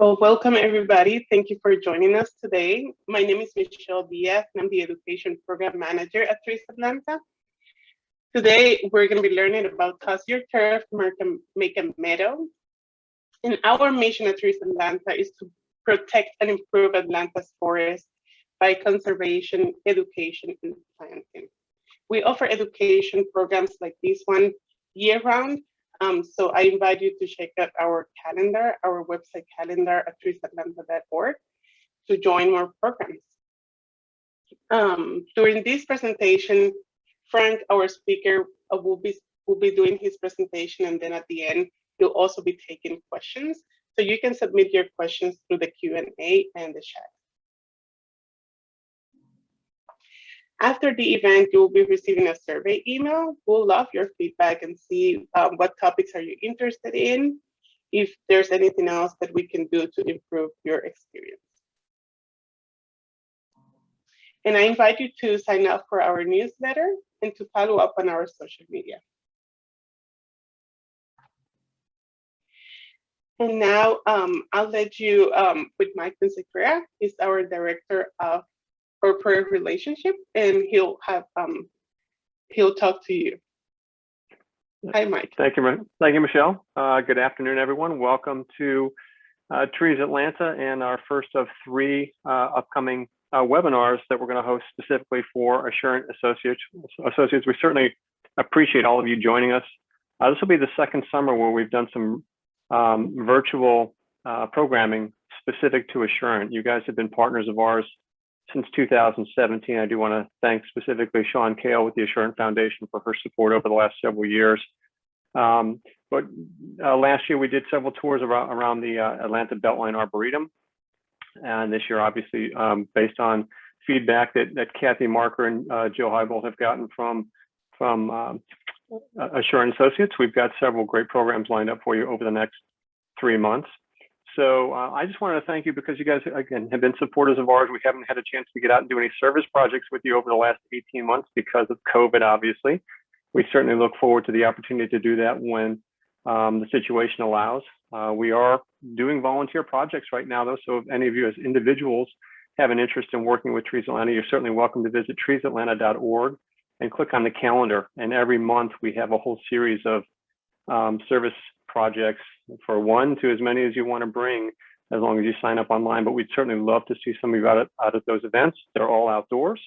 Well, welcome everybody. Thank you for joining us today. My name is Michelle Diaz, and I'm the Education Program Manager at Trees Atlanta. Today, we're going to be learning about Toss Your Turf, Make a Meadow. And our mission at Trees Atlanta is to protect and improve Atlanta's forests by conservation, education, and planting. We offer education programs like this one year-round. So I invite you to check out our calendar, our website calendar at treesatlanta.org to join more programs. During this presentation, Frank, our speaker, will be doing his presentation, and then at the end, he'll also be taking questions. So you can submit your questions through the Q&A and the chat. After the event, you will be receiving a survey email. We'll love your feedback and see what topics are you interested in, if there's anything else that we can do to improve your experience. And I invite you to sign up for our newsletter and to follow up on our social media. And now I'll let you with Mike Consecrea. He's our Director of Corporate Relationship, and he'll talk to you. Hi, Mike. Thank you, Michelle. Good afternoon, everyone. Welcome to Trees Atlanta and our first of three upcoming webinars that we're going to host specifically for Assurant Associates. We certainly appreciate all of you joining us. This will be the second summer where we've done some virtual programming specific to Assurant. You guys have been partners of ours since 2017. I do want to thank specifically Sean Kale with the Assurant Foundation for her support over the last several years. But last year we did several tours around the Atlanta BeltLine Arboretum. And this year, obviously, based on feedback that Kathy Marker and Jill Heibold have gotten from Assurant Associates, we've got several great programs lined up for you over the next 3 months. So I just wanted to thank you because you guys, again, have been supporters of ours. We haven't had a chance to get out and do any service projects with you over the last 18 months because of COVID, obviously. We certainly look forward to the opportunity to do that when the situation allows. We are doing volunteer projects right now, though, so if any of you as individuals have an interest in working with Trees Atlanta, you're certainly welcome to visit treesatlanta.org and click on the calendar. And every month we have a whole series of service projects for 1 to as many as you want to bring, as long as you sign up online. But we'd certainly love to see some of you out at those events. They're all outdoors.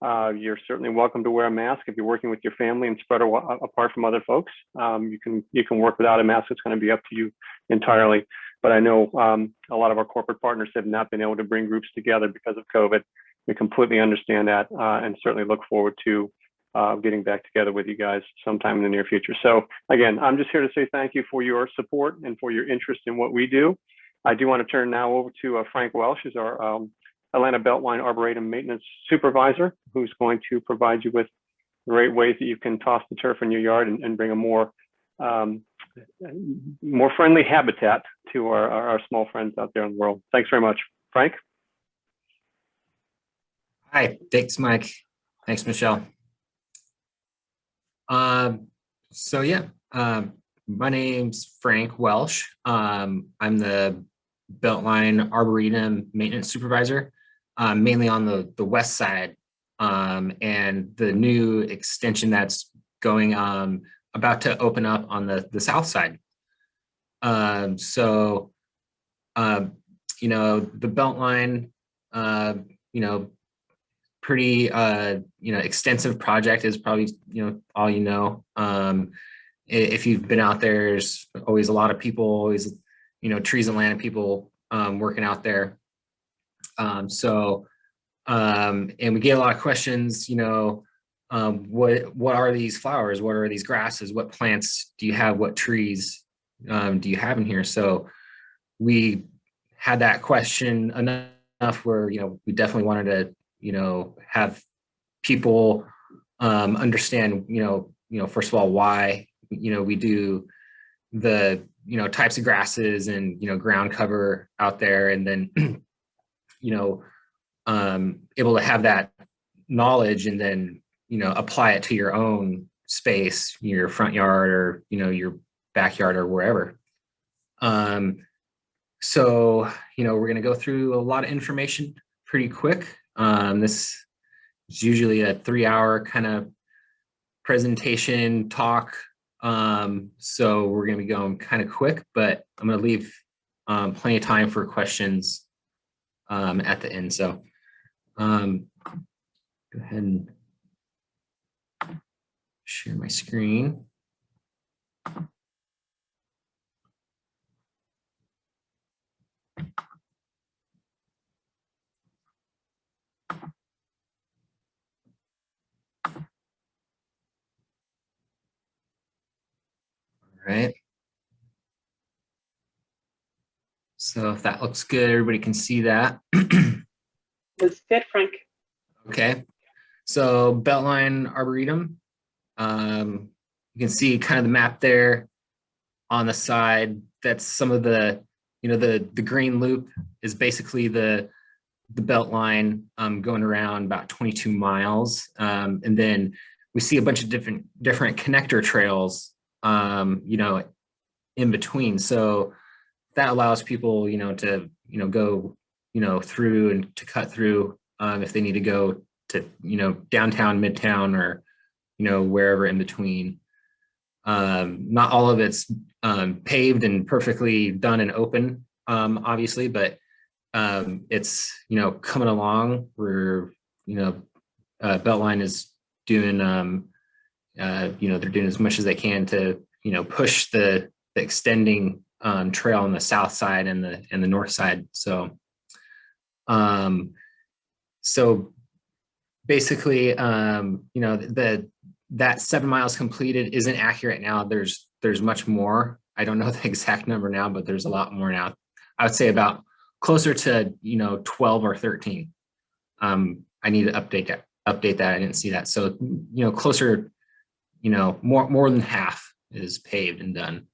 You're certainly welcome to wear a mask if you're working with your family and spread apart from other folks. You can work without a mask. It's going to be up to you entirely. But I know a lot of our corporate partners have not been able to bring groups together because of COVID. We completely understand that and certainly look forward to getting back together with you guys sometime in the near future. So again, I'm just here to say thank you for your support and for your interest in what we do. I do want to turn now over to Frank Welsh, who's our Atlanta BeltLine Arboretum Maintenance Supervisor, who's going to provide you with great ways that you can toss the turf in your yard and bring a more friendly habitat to our small friends out there in the world. Thanks very much. Frank? Hi, thanks, Mike. Thanks, Michelle. My name's Frank Welsh. I'm the BeltLine Arboretum Maintenance Supervisor, mainly on the west side, and the new extension that's going about to open up on the south side. The BeltLine, pretty extensive project is probably all you know. If you've been out there, there's always a lot of people, always Trees Atlanta people working out there. And we get a lot of questions, what are these flowers? What are these grasses? What plants do you have? What trees do you have in here? So we had that question enough where, we definitely wanted to, have people understand, first of all, why, we do the, types of grasses and, ground cover out there, and then, able to have that knowledge and then, apply it to your own space, your front yard or, your backyard or wherever. So, we're going to go through a lot of information pretty quick. This is usually a 3-hour kind of presentation talk. So we're going to be going kind of quick, but I'm going to leave plenty of time for questions at the end. So go ahead and share my screen. Right. So if that looks good, everybody can see that. That's good, Frank. Okay. So BeltLine Arboretum. You can see kind of the map there on the side. That's some of the, the green loop is basically the BeltLine going around about 22 miles. And then we see a bunch of different connector trails, in between. So that allows people, to, go, through and to cut through if they need to go to, downtown, midtown, or, wherever in between. Not all of it's paved and perfectly done and open, obviously, but it's, coming along. We're, BeltLine is doing, they're doing as much as they can to, push the extending trail on the south side and the north side. So, basically, that 7 miles completed isn't accurate now. There's much more. I don't know the exact number now, but there's a lot more now. I would say about closer to 12 or 13. I need to update that. I didn't see that. So closer, more than half is paved and done.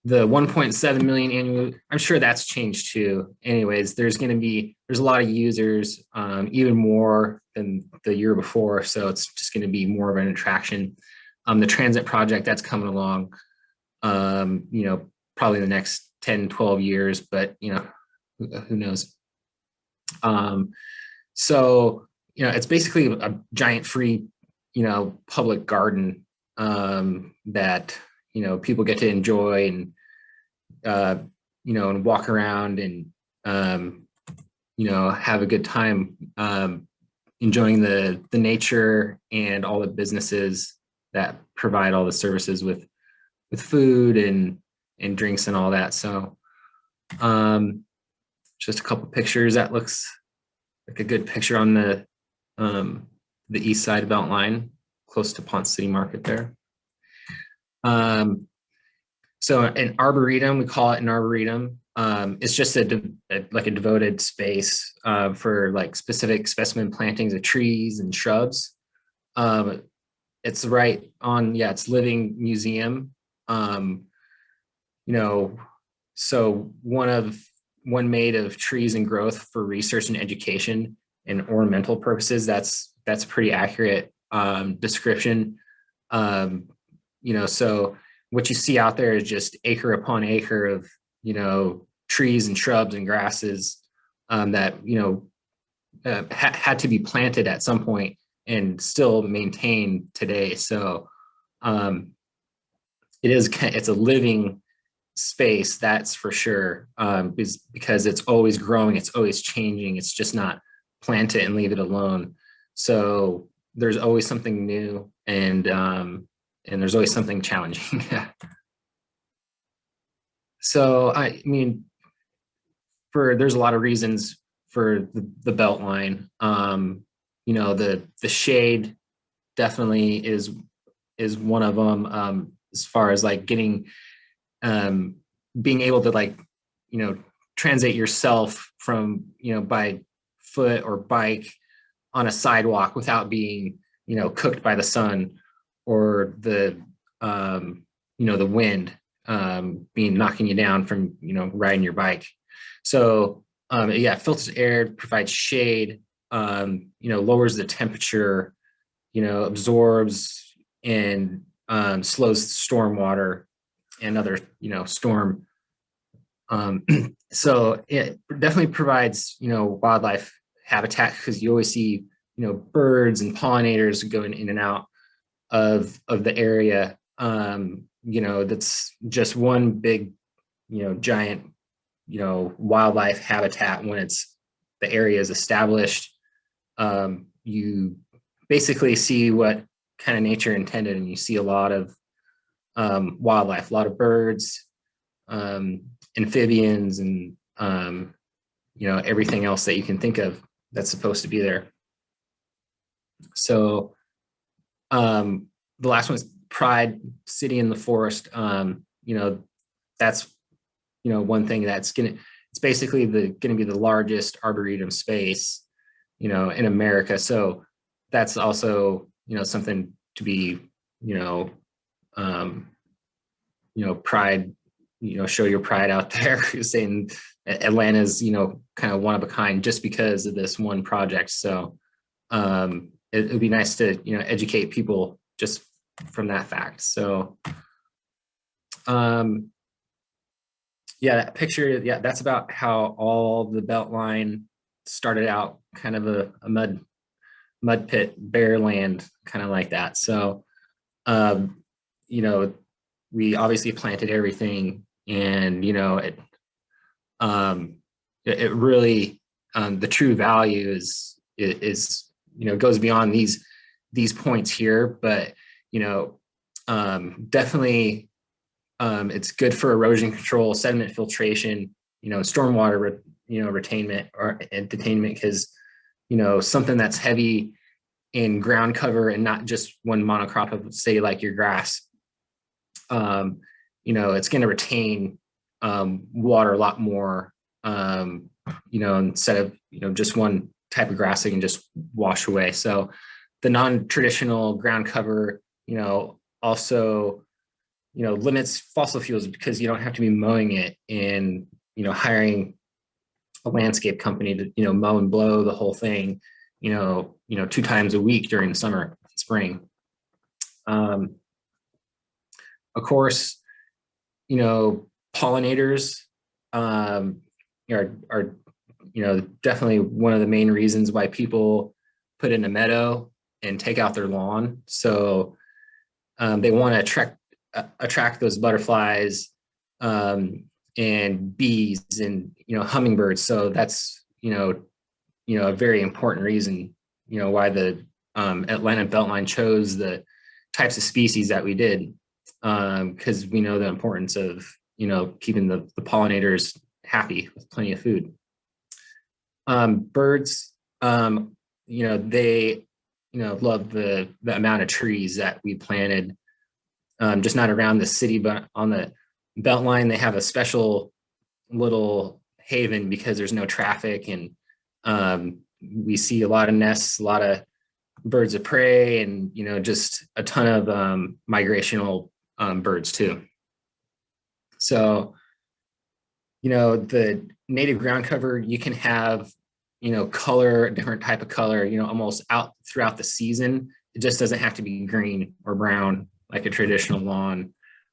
The 1.7 million annual, I'm sure that's changed too. Anyways, there's a lot of users, even more than the year before. So it's just going to be more of an attraction. The transit project that's coming along, probably the next 10, 12 years, but who knows? So, it's basically a giant free, public garden that people get to enjoy and and walk around and have a good time enjoying the nature and all the businesses that provide all the services with food and drinks and all that. So just a couple pictures. That looks like a good picture on the east side of BeltLine, close to Ponce City Market there. So an arboretum, we call it an arboretum. It's just a devoted space for like specific specimen plantings of trees and shrubs. It's right on, it's living museum. So one made of trees and growth for research and education and ornamental purposes. That's a pretty accurate description. So what you see out there is just acre upon acre of, trees and shrubs and grasses that, had to be planted at some point and still maintained today. So it's a living space, that's for sure, because it's always growing, it's always changing. It's just not plant it and leave it alone. So there's always something new and there's always something challenging. So, I mean, there's a lot of reasons for the BeltLine. The shade definitely is one of them, as far as like getting, being able to translate yourself from, by foot or bike on a sidewalk without being, cooked by the sun or the wind knocking you down from riding your bike. So filters air, provides shade, lowers the temperature, absorbs and slows storm water and other storm So it definitely provides, wildlife habitat, because you always see, birds and pollinators going in and out of the area. That's just one big, giant, wildlife habitat. When the area is established, you basically see what kind of nature intended, and you see a lot of wildlife, a lot of birds, amphibians, and everything else that you can think of that's supposed to be there. So the last one is Pride, City in the Forest. That's one thing that's it's basically gonna be the largest arboretum space in America. So that's also something to be pride, show your pride out there, saying Atlanta's kind of one of a kind just because of this one project. So it would be nice to educate people just from that fact. So yeah, that picture, yeah, that's about how all the BeltLine started out, kind of a mud pit, bare land, kind of like that. So we obviously planted everything, and it really, the true value is goes beyond these points here, but definitely it's good for erosion control, sediment filtration, stormwater retainment or detainment, because something that's heavy in ground cover and not just one monocrop of, say, like your grass, it's going to retain water a lot more, instead of just one type of grass that can just wash away. So the non-traditional ground cover, also, limits fossil fuels, because you don't have to be mowing it and, hiring a landscape company to, mow and blow the whole thing, 2 times a week during the summer, spring. Of course, pollinators are definitely one of the main reasons why people put in a meadow and take out their lawn. So they want to attract those butterflies and bees and hummingbirds. So that's a very important reason why the Atlanta BeltLine chose the types of species that we did, because we know the importance of keeping the pollinators happy with plenty of food. Birds, they love the amount of trees that we planted, just not around the city, but on the BeltLine. They have a special little haven because there's no traffic, and we see a lot of nests, a lot of birds of prey, and just a ton of migrational birds too. So the native ground cover, you can have color, different type of color, almost out throughout the season. It just doesn't have to be green or brown like a traditional lawn,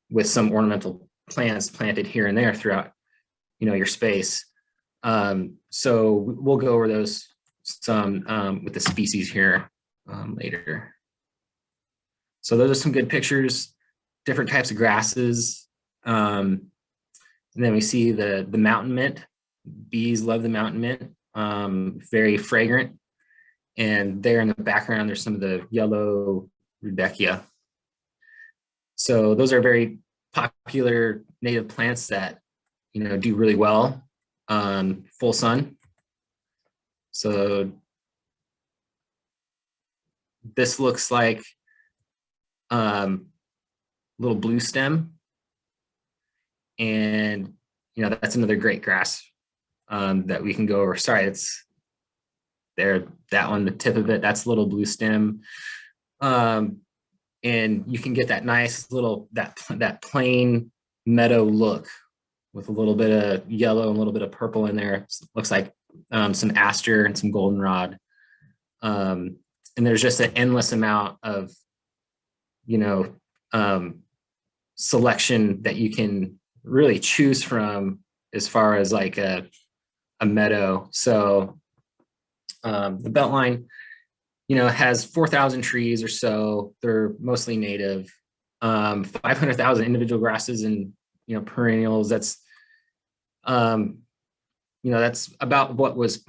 with some ornamental plants planted here and there throughout your space. So we'll go over those some with the species here later. So those are some good pictures, different types of grasses. And then we see the mountain mint. Bees love the mountain mint, very fragrant. And there in the background, there's some of the yellow rudbeckia. So those are very popular native plants that do really well on full sun. So this looks like little blue stem, and that's another great grass that we can go over. Sorry, it's there, that one, the tip of it, that's little blue stem. And you can get that nice little, that plain meadow look with a little bit of yellow and a little bit of purple in there. It looks like some aster and some goldenrod. And there's just an endless amount of, selection that you can really choose from as far as like a meadow. So the BeltLine, has 4,000 trees or so. They're mostly native. 500,000 individual grasses and perennials. That's that's about what was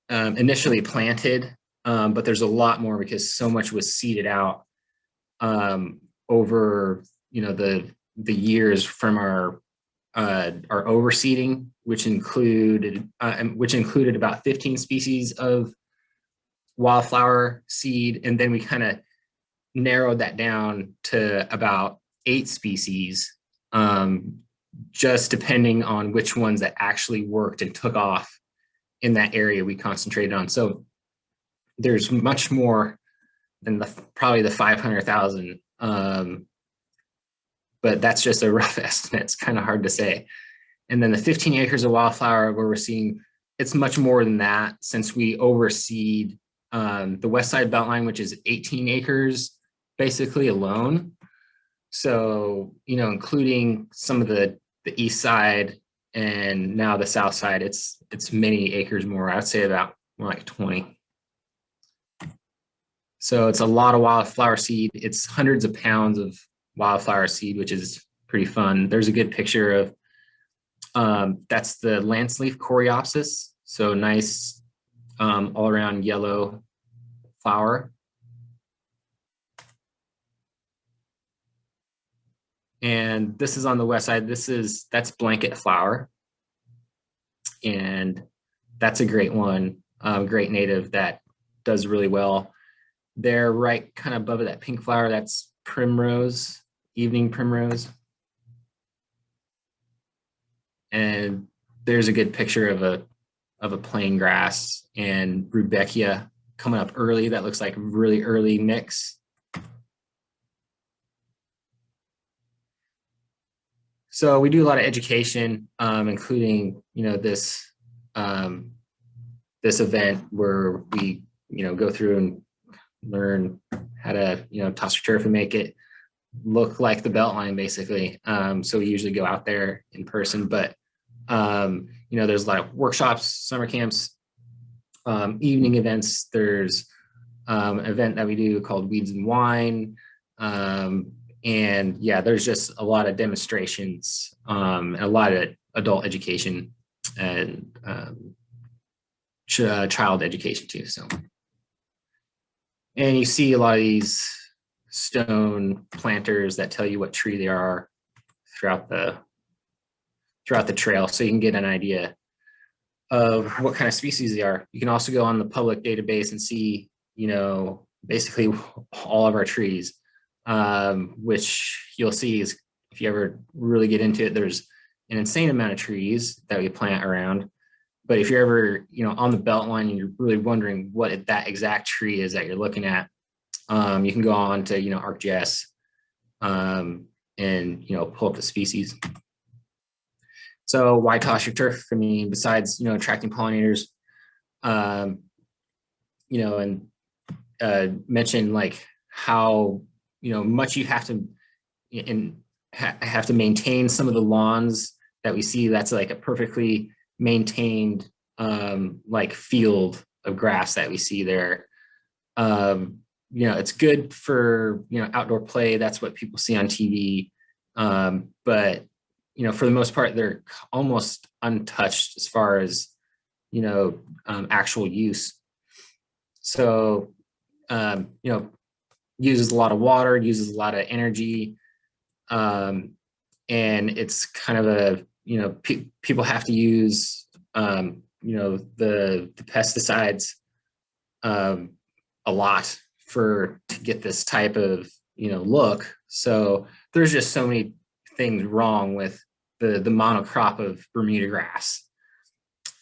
initially planted, but there's a lot more because so much was seeded out over the years from our overseeding, which included about 15 species of wildflower seed, and then we kind of narrowed that down to about 8 species, just depending on which ones that actually worked and took off in that area we concentrated on. So there's much more than probably the 500,000, but that's just a rough estimate. It's kind of hard to say. And then the 15 acres of wildflower where we're seeing, it's much more than that since we overseed the west side BeltLine, which is 18 acres basically alone. So, including some of the east side and now the south side, it's many acres more. I'd say about more like 20. So it's a lot of wildflower seed. It's hundreds of pounds of wildflower seed, which is pretty fun. There's a good picture of, that's the lance leaf coreopsis. So nice all around yellow flower. And this is on the west side. That's blanket flower. And that's a great one, great native that does really well. There, right kind of above that pink flower, that's primrose, evening primrose. And there's a good picture of a plain grass and rudbeckia coming up early. That looks like a really early mix. So we do a lot of education, including, this event where we, go through and learn how to, toss your turf and make it look like the BeltLine basically. So we usually go out there in person, but, there's a lot of workshops, summer camps, evening events. There's an event that we do called Weeds and Wine. And yeah, there's just a lot of demonstrations, and a lot of adult education and child education too. So, and you see a lot of these stone planters that tell you what tree they are throughout the trail, so you can get an idea of what kind of species they are. You can also go on the public database and see, basically all of our trees. Which you'll see is if you ever really get into it, there's an insane amount of trees that we plant around. But if you're ever, on the BeltLine and you're really wondering what that exact tree is that you're looking at, you can go on to, ArcGIS, and, pull up the species. So why toss your turf? I mean, besides, attracting pollinators, and mention like how, much you have to have to maintain some of the lawns that we see. That's like a perfectly maintained like field of grass that we see there. It's good for outdoor play. That's what people see on TV. But for the most part, they're almost untouched as far as actual use. So uses a lot of water, uses a lot of energy, and it's kind of a people have to use the pesticides a lot to get this type of look. So there's just so many things wrong with the monocrop of Bermuda grass.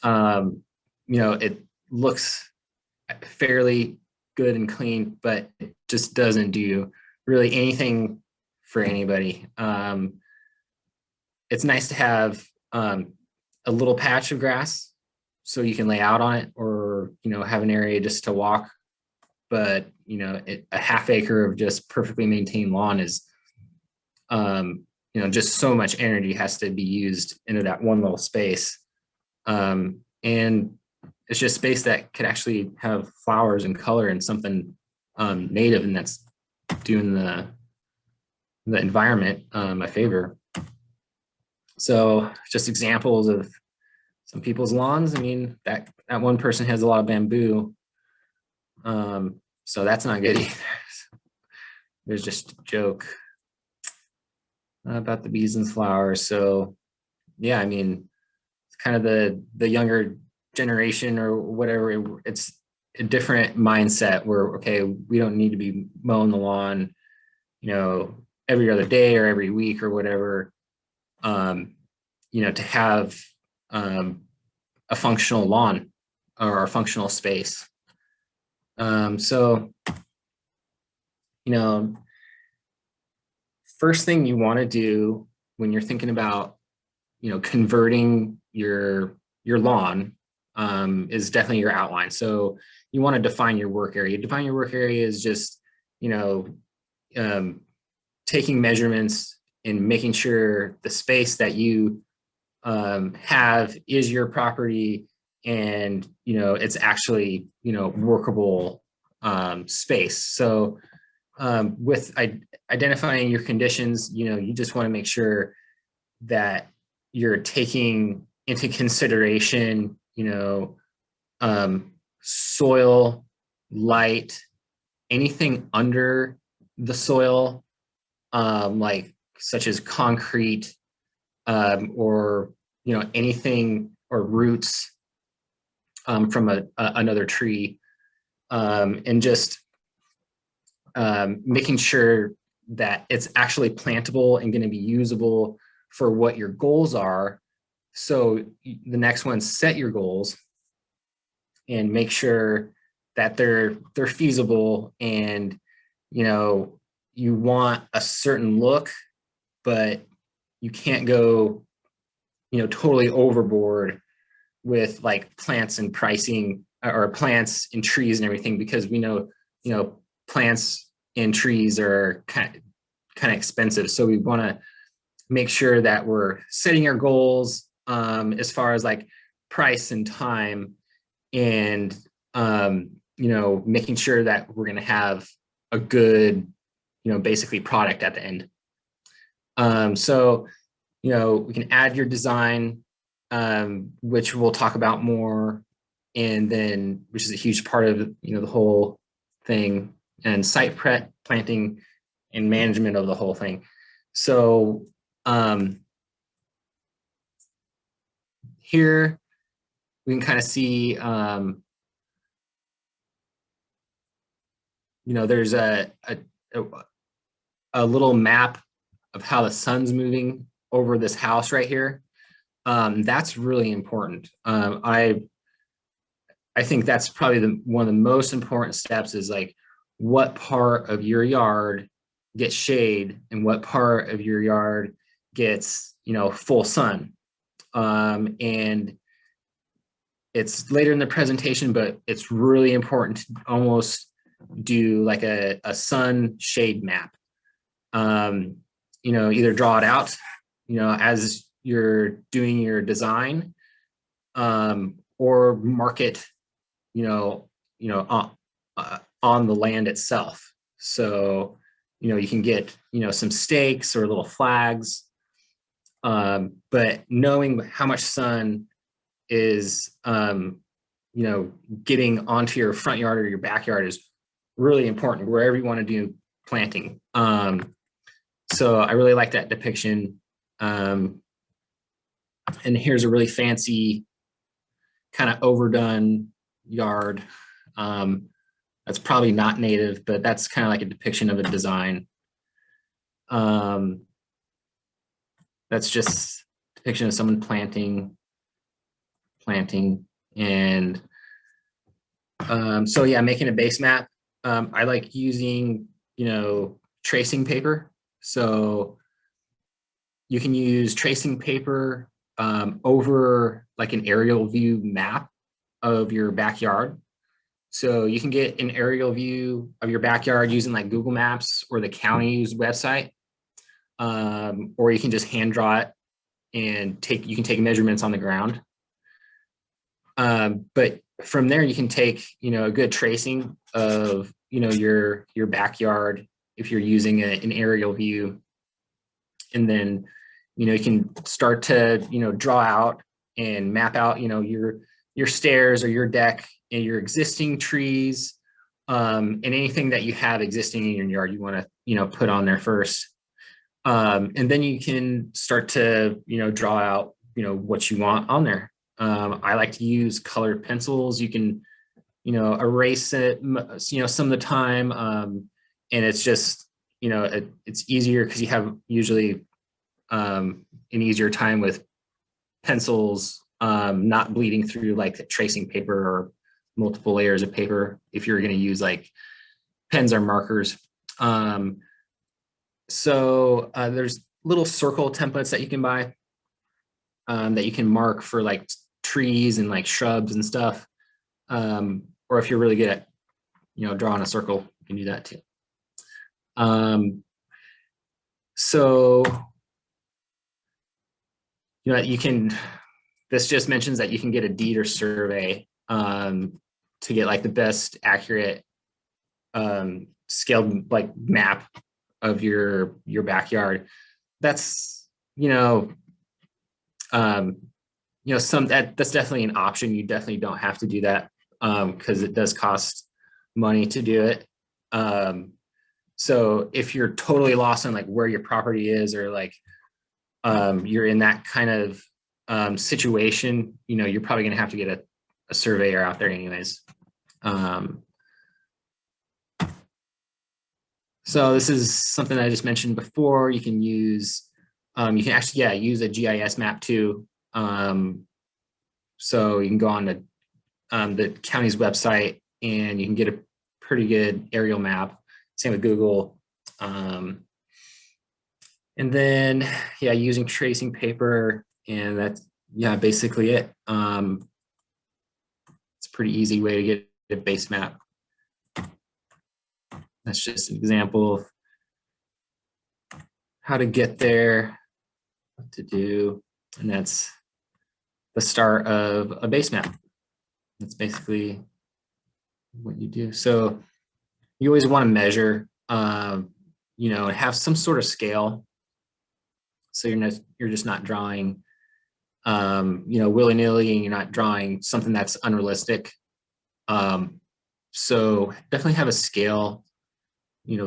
It looks fairly good and clean, but it just doesn't do really anything for anybody. It's nice to have a little patch of grass so you can lay out on it, or have an area just to walk. But a half acre of just perfectly maintained lawn is just so much energy has to be used into that one little space. And it's just space that could actually have flowers and color and something native, and that's doing the environment a favor. So just examples of some people's lawns. I mean, that one person has a lot of bamboo. So that's not good either. There's just a joke about the bees and flowers. So yeah, I mean, it's kind of the younger generation or whatever. It's a different mindset where, okay, we don't need to be mowing the lawn, every other day or every week or whatever, to have a functional lawn or a functional space. So, first thing you want to do when you're thinking about, converting your lawn is definitely your outline. So you want to define your work area. Define your work area is just, taking measurements and making sure the space that you have is your property, and it's actually workable space. So with identifying your conditions, you just want to make sure that you're taking into consideration soil, light, anything under the soil, like such as concrete, or anything, or roots from another tree, and just making sure that it's actually plantable and going to be usable for what your goals are. So the next one, set your goals and make sure that they're feasible, and you want a certain look, but you can't go totally overboard with like plants and pricing, or plants and trees and everything, because we know plants and trees are kind of expensive. So we want to make sure that we're setting our goals as far as like price and time, and making sure that we're going to have a good basically product at the end. So we can add your design, which we'll talk about more, and then which is a huge part of the whole thing, and site prep, planting, and management of the whole thing. So here we can kind of see there's a little map of how the sun's moving over this house right here. That's really important. I think that's probably one of the most important steps, is like what part of your yard gets shade and what part of your yard gets full sun. And it's later in the presentation, but it's really important to almost do like a sun shade map. Either draw it out as you're doing your design, or mark it on the land itself. So you can get some stakes or little flags, but knowing how much sun is getting onto your front yard or your backyard is really important wherever you want to do planting. So I really like that depiction. And here's a really fancy kind of overdone yard. That's probably not native, but that's kind of like a depiction of a design. That's just a depiction of someone planting. And so yeah, making a base map. I like using, tracing paper. So you can use tracing paper over like an aerial view map of your backyard. So you can get an aerial view of your backyard using like Google Maps or the county's website. or you can just hand draw it and you can take measurements on the ground. But from there, you can take, a good tracing of, your backyard if you're using an aerial view. And then, you can start to, draw out and map out, your stairs or your deck and your existing trees, and anything that you have existing in your yard, you want to, put on there first. And then you can start to, draw out, what you want on there. I like to use colored pencils. You can, erase it, some of the time. And it's just, it's easier because you have usually an easier time with pencils, not bleeding through like tracing paper or multiple layers of paper if you're going to use like pens or markers. So there's little circle templates that you can buy that you can mark for like trees and like shrubs and stuff. Or if you're really good at, drawing a circle, you can do that too. So, you can, this just mentions that you can get a deed or survey to get like the best accurate scaled like map of your backyard. That's, that's definitely an option. You definitely don't have to do that because it does cost money to do it. So if you're totally lost on like where your property is, or like you're in that kind of situation, you're probably going to have to get a surveyor out there anyways. So this is something I just mentioned before. You can use, you can actually, use a GIS map too. So you can go on the county's website and you can get a pretty good aerial map. Same with Google. And then, using tracing paper, and that's, basically it. It's a pretty easy way to get a base map. That's just an example of how to get there, what to do, and that's the start of a base map. That's basically what you do. So you always want to measure, and have some sort of scale. So you're just not drawing, willy-nilly, and you're not drawing something that's unrealistic. So definitely have a scale,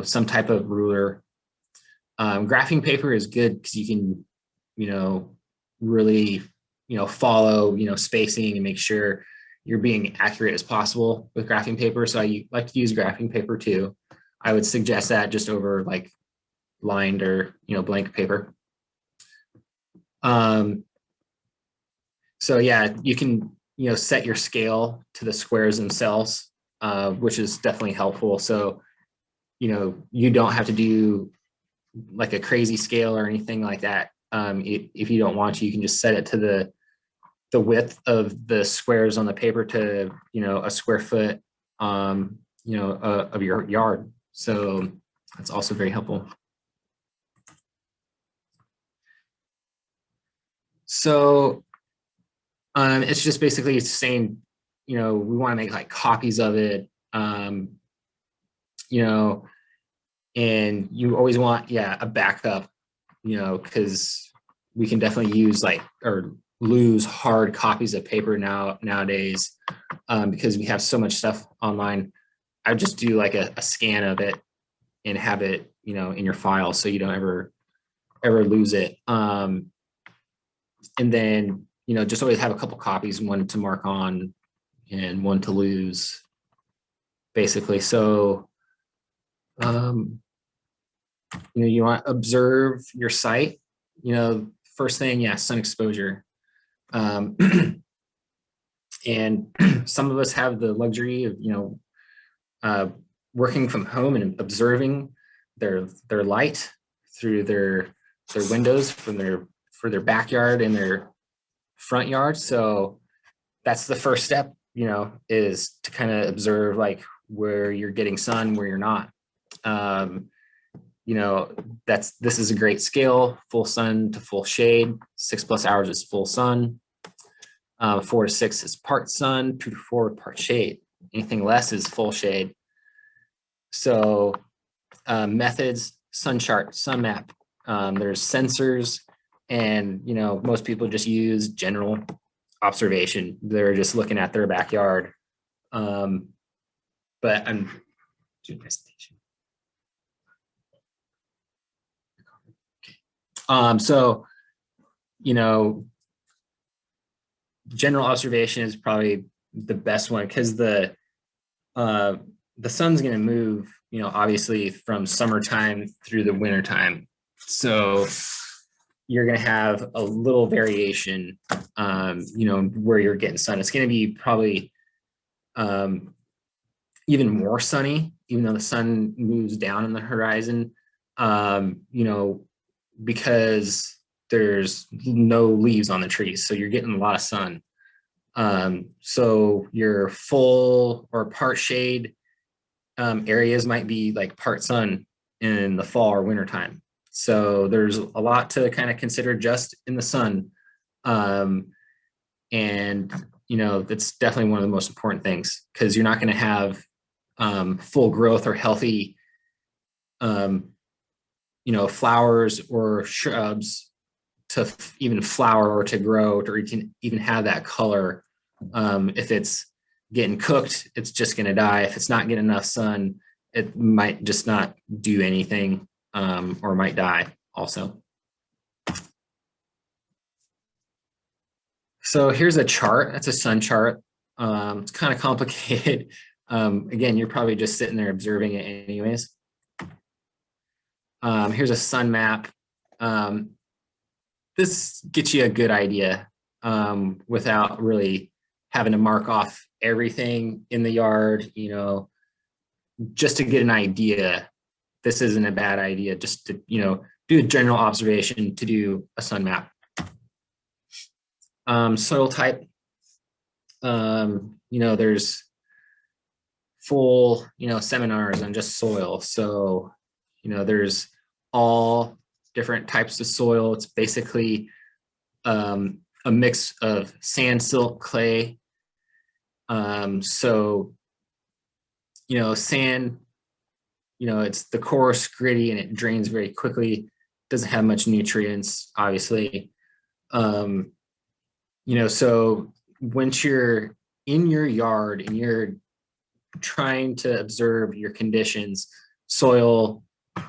some type of ruler. Graphing paper is good because you can, really, follow, spacing and make sure you're being accurate as possible with graphing paper. So I like to use graphing paper too. I would suggest that just over like lined or, blank paper. So you can, set your scale to the squares themselves, which is definitely helpful. So, you don't have to do like a crazy scale or anything like that. If you don't want to, you can just set it to the width of the squares on the paper to, a square foot, of your yard. So that's also very helpful. So it's just basically saying, we want to make like copies of it, and you always want, a backup, because we can definitely use or lose hard copies of paper nowadays, because we have so much stuff online. I would just do like a scan of it and have it, in your file so you don't ever lose it. And then, just always have a couple copies, one to mark on and one to lose, basically. So, you want to observe your site, first thing, sun exposure. And some of us have the luxury of, working from home and observing their light through their windows for their backyard and their front yard. So that's the first step, is to kind of observe like where you're getting sun, where you're not. this is a great scale, full sun to full shade, 6+ hours is full sun, 4 to 6 is part sun, 2 to 4 part shade. Anything less is full shade. So methods, sun chart, sun map, there's sensors, and most people just use general observation. They're just looking at their backyard. But I'm doing presentation. So, general observation is probably the best one, because the sun's going to move, obviously from summertime through the wintertime. So you're going to have a little variation, where you're getting sun. It's going to be probably even more sunny, even though the sun moves down on the horizon, because there's no leaves on the trees. So you're getting a lot of sun. So your full or part shade areas might be like part sun in the fall or winter time. So there's a lot to kind of consider just in the sun. And that's definitely one of the most important things, because you're not going to have full growth or healthy flowers or shrubs to even flower or to grow or to even have that color. If it's getting cooked, it's just going to die. If it's not getting enough sun, it might just not do anything, or might die also. So here's a chart. That's a sun chart. It's kind of complicated. Again, you're probably just sitting there observing it anyways. Here's a sun map. This gets you a good idea without really having to mark off everything in the yard, just to get an idea. This isn't a bad idea, just to, do a general observation to do a sun map. Soil type, there's full, seminars on just soil. So, there's all different types of soil. It's basically a mix of sand, silt, clay. So, sand, it's the coarse, gritty, and it drains very quickly. Doesn't have much nutrients, obviously. So once you're in your yard and you're trying to observe your conditions, soil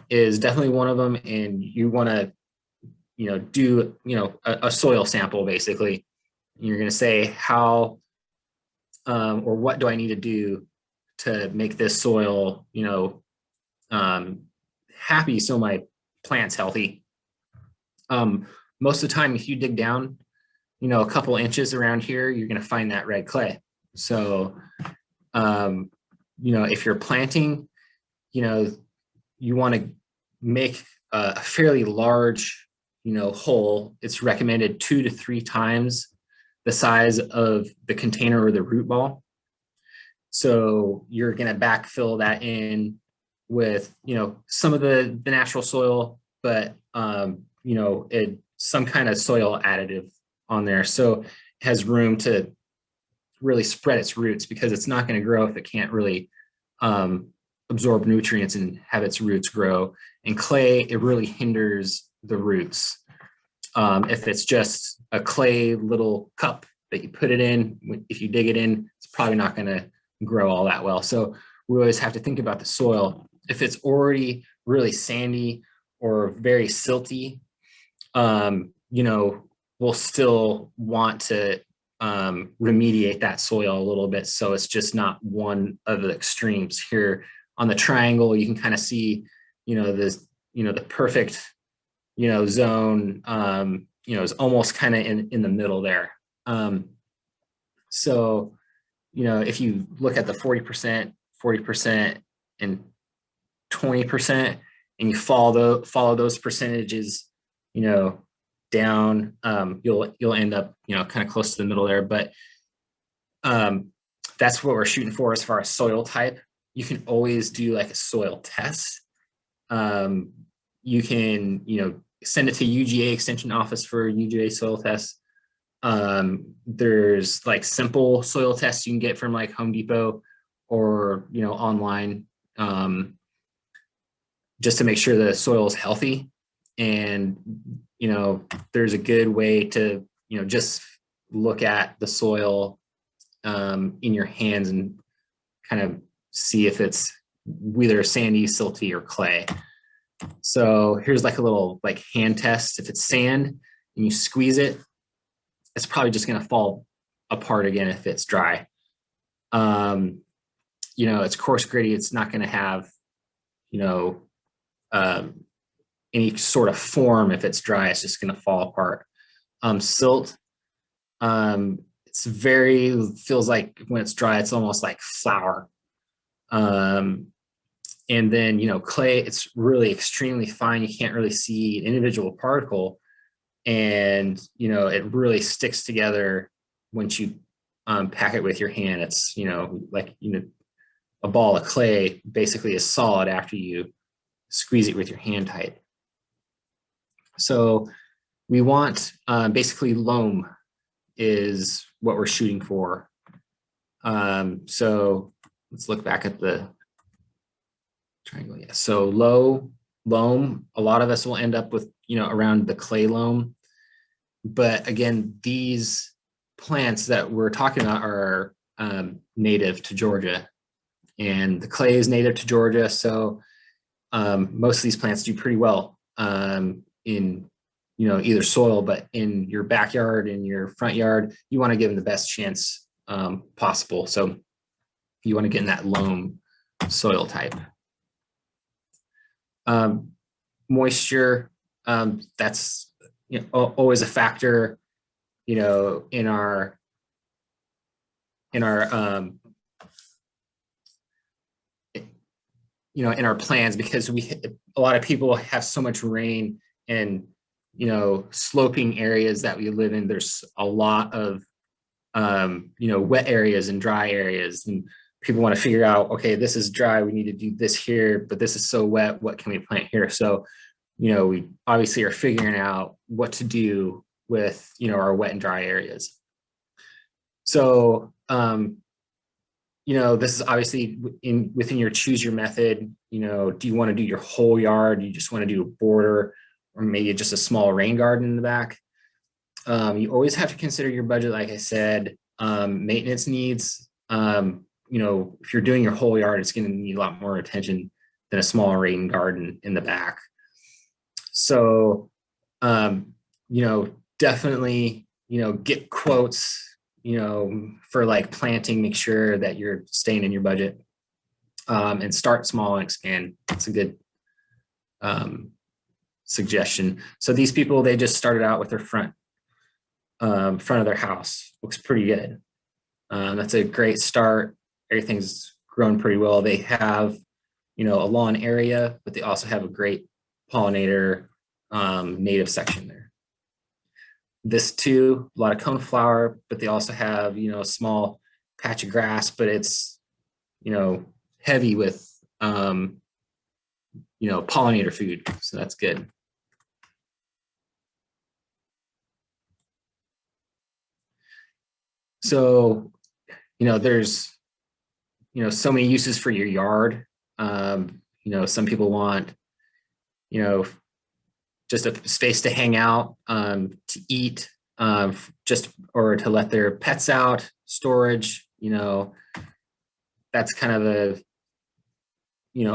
is definitely one of them, and you want to, do, a soil sample, basically. You're going to say how, or what do I need to do to make this soil, happy, so my plant's healthy. Most of the time, if you dig down, a couple inches around here, you're going to find that red clay. So, if you're planting, you want to make a fairly large, hole. It's recommended 2 to 3 times the size of the container or the root ball. So you're going to backfill that in with, some of the natural soil, but, some kind of soil additive on there. So it has room to really spread its roots, because it's not going to grow if it can't really absorb nutrients and have its roots grow. And clay, it really hinders the roots. If it's just a clay little cup that you put it in, if you dig it in, it's probably not going to grow all that well. So we always have to think about the soil. If it's already really sandy or very silty, we'll still want to remediate that soil a little bit, so it's just not one of the extremes. Here on the triangle, you can kind of see, this, the perfect, zone, is almost kind of in the middle there. So, if you look at the 40%, 40%, and 20%, and you follow those percentages, down, you'll end up, kind of close to the middle there. But that's what we're shooting for as far as soil type. You can always do like a soil test. you can, send it to UGA extension office for UGA soil tests. There's like simple soil tests you can get from like Home Depot or, online, just to make sure the soil is healthy. And, there's a good way to, just look at the soil in your hands and kind of see if it's either sandy, silty, or clay. So here's like a little like hand test. If it's sand and you squeeze it, it's probably just going to fall apart again if it's dry. It's coarse gritty. It's not going to have, any sort of form. If it's dry, it's just going to fall apart. Silt, feels like when it's dry, it's almost like flour. And then, clay, it's really extremely fine. You can't really see an individual particle. And, it really sticks together once you pack it with your hand. It's, a ball of clay basically is solid after you squeeze it with your hand tight. So we want basically loam is what we're shooting for. So let's look back at the triangle. Yeah. So low loam, a lot of us will end up with, around the clay loam. But again, these plants that we're talking about are native to Georgia, and the clay is native to Georgia. So most of these plants do pretty well in, either soil, but in your backyard, in your front yard, you want to give them the best chance possible. So you want to get in that loam soil type. Moisture, that's always a factor, in our in our plans, because a lot of people have so much rain and sloping areas that we live in. There's a lot of wet areas and dry areas, and people want to figure out, okay, this is dry, we need to do this here, but this is so wet, what can we plant here? So we obviously are figuring out what to do with our wet and dry areas. So this is obviously within your choose your method. Do you want to do your whole yard? Do you just want to do a border, or maybe just a small rain garden in the back? You always have to consider your budget, like I said. Maintenance needs, if you're doing your whole yard, it's going to need a lot more attention than a small rain garden in the back. So, definitely, get quotes, for like planting, make sure that you're staying in your budget, and start small and expand. It's a good suggestion. So these people, they just started out with their front of their house. Looks pretty good. That's a great start. Everything's grown pretty well. They have, a lawn area, but they also have a great pollinator native section there. This too, a lot of coneflower, but they also have, a small patch of grass, but it's, heavy with, pollinator food. So that's good. So, there's, so many uses for your yard. Some people want, just a space to hang out, to eat, or to let their pets out, storage, that's kind of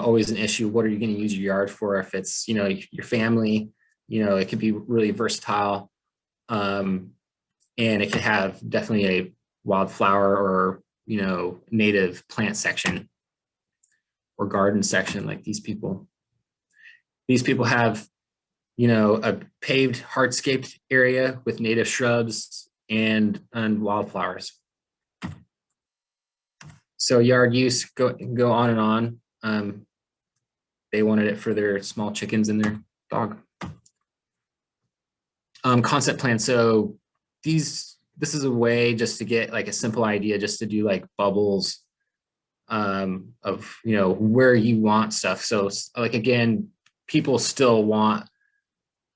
always an issue. What are you going to use your yard for? If it's, your family, it could be really versatile. And it could have definitely a wildflower or, native plant section or garden section like these people. These people have, a paved hardscaped area with native shrubs and wildflowers. So yard use, go on and on. They wanted it for their small chickens and their dog. Concept plan. So this is a way just to get like a simple idea, just to do like bubbles of, where you want stuff. So like, again, people still want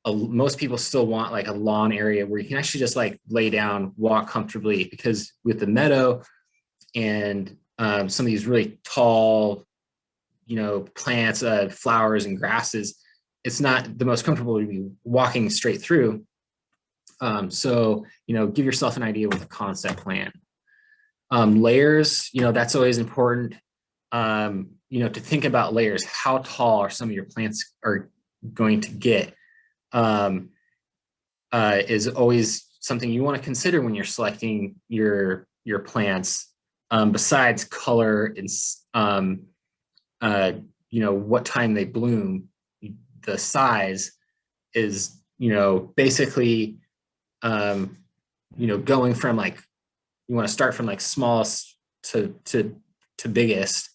most people still want like a lawn area where you can actually just like lay down, walk comfortably, because with the meadow and some of these really tall, plants, flowers and grasses, it's not the most comfortable to be walking straight through. So, give yourself an idea with a concept plan. Layers, that's always important. To think about layers, how tall are some of your plants are going to get, is always something you want to consider when you're selecting your plants. Besides color and what time they bloom, the size is basically going from like, you want to start from like smallest to biggest.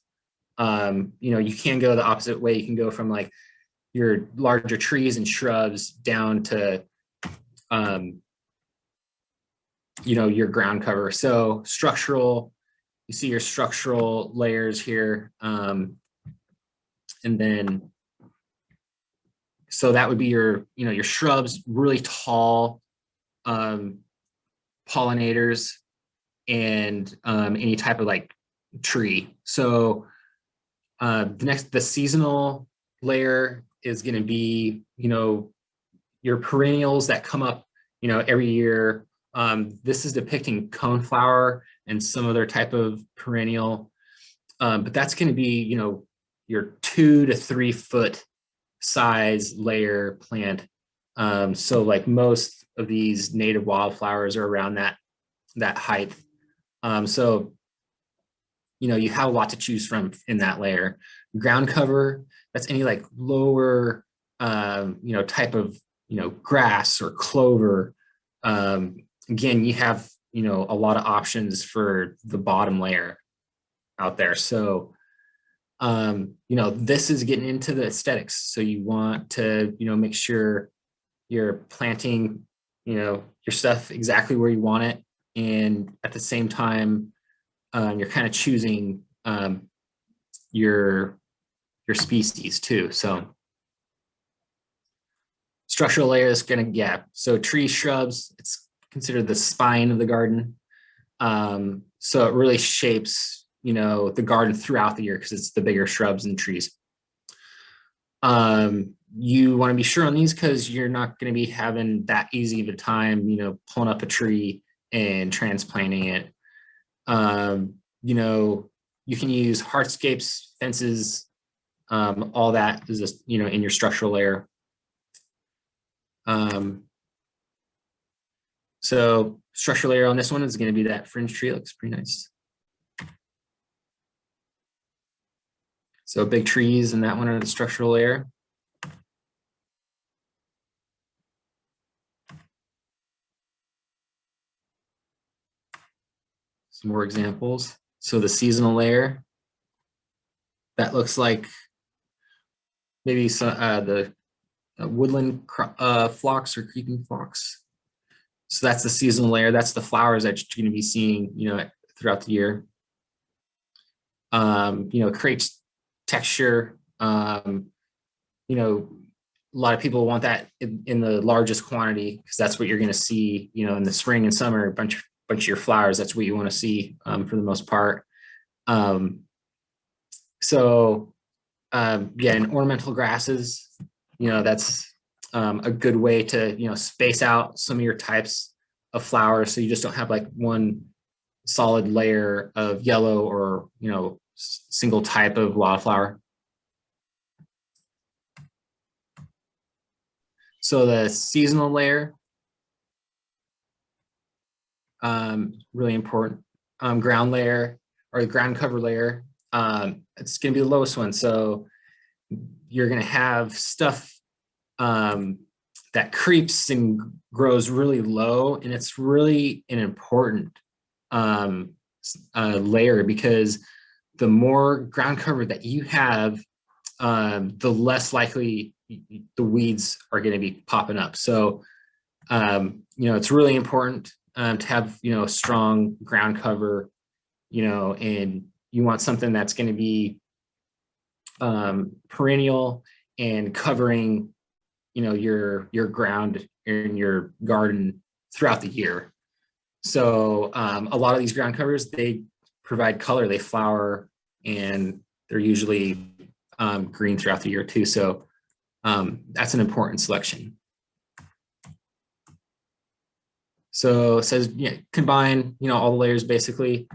You can go the opposite way. You can go from like your larger trees and shrubs down to your ground cover. So structural, you see your structural layers here, and then so that would be your your shrubs, really tall pollinators, and any type of like tree. So the seasonal layer is going to be your perennials that come up every year. This is depicting coneflower and some other type of perennial, but that's going to be your 2 to 3 foot size layer plant. So like most of these native wildflowers are around that height. So you have a lot to choose from in that layer. Ground cover, that's any like lower type of grass or clover. Again, you have a lot of options for the bottom layer out there. So this is getting into the aesthetics. So you want to make sure you're planting your stuff exactly where you want it, and at the same time you're kind of choosing your species too. So structural layer is going to, so trees, shrubs, it's considered the spine of the garden. So it really shapes the garden throughout the year because it's the bigger shrubs and trees. You want to be sure on these because you're not going to be having that easy of a time pulling up a tree and transplanting it. You can use hardscapes, fences, all that is just in your structural layer. So structural layer on this one is going to be that fringe tree. It looks pretty nice. So big trees and that one are the structural layer. Some more examples. So the seasonal layer, that looks like maybe some the woodland phlox or creeping phlox. So that's the seasonal layer. That's the flowers that you're going to be seeing, throughout the year. Creates texture. A lot of people want that in the largest quantity because that's what you're going to see, in the spring and summer. A bunch of your flowers. That's what you want to see for the most part. And ornamental grasses, that's a good way to space out some of your types of flowers, so you just don't have like one solid layer of yellow or single type of wildflower. So the seasonal layer, really important. Ground layer or the ground cover layer, it's going to be the lowest one. So you're going to have stuff that creeps and grows really low, and it's really an important layer because the more ground cover that you have, the less likely the weeds are going to be popping up. So it's really important to have a strong ground cover, and you want something that's going to be perennial and covering, your ground in your garden throughout the year. So a lot of these ground covers, they provide color, they flower, and they're usually green throughout the year too. So that's an important selection. So it says, combine, all the layers basically.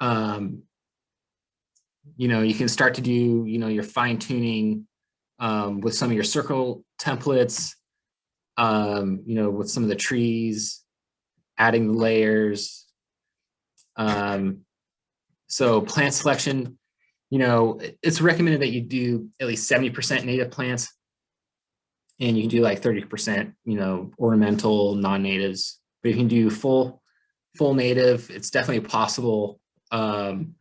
You can start to do, your fine tuning with some of your circle templates, with some of the trees, adding the layers. So plant selection, it's recommended that you do at least 70% native plants, and you can do like 30%, ornamental, non-natives. But if you can do full native, it's definitely possible. And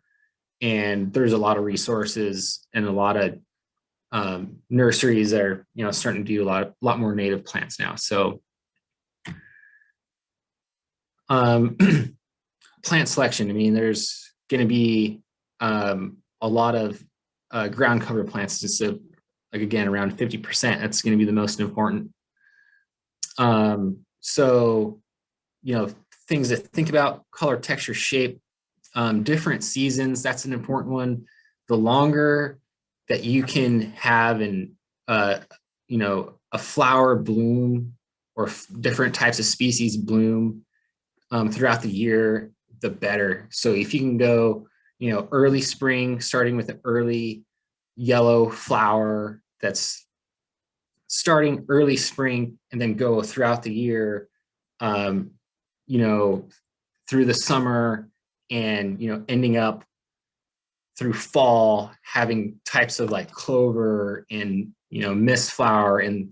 there's a lot of resources and a lot of nurseries that are, starting to do a lot more native plants now. So plant selection, I mean, there's going to be a lot of ground cover plants, just like again, around 50%. That's going to be the most important. So, things to think about: color, texture, shape, different seasons. That's an important one. The longer that you can have a flower bloom or different types of species bloom throughout the year, the better. So if you can go, early spring, starting with an early yellow flower that's starting early spring, and then go throughout the year, through the summer, and ending up through fall having types of like clover and mist flower and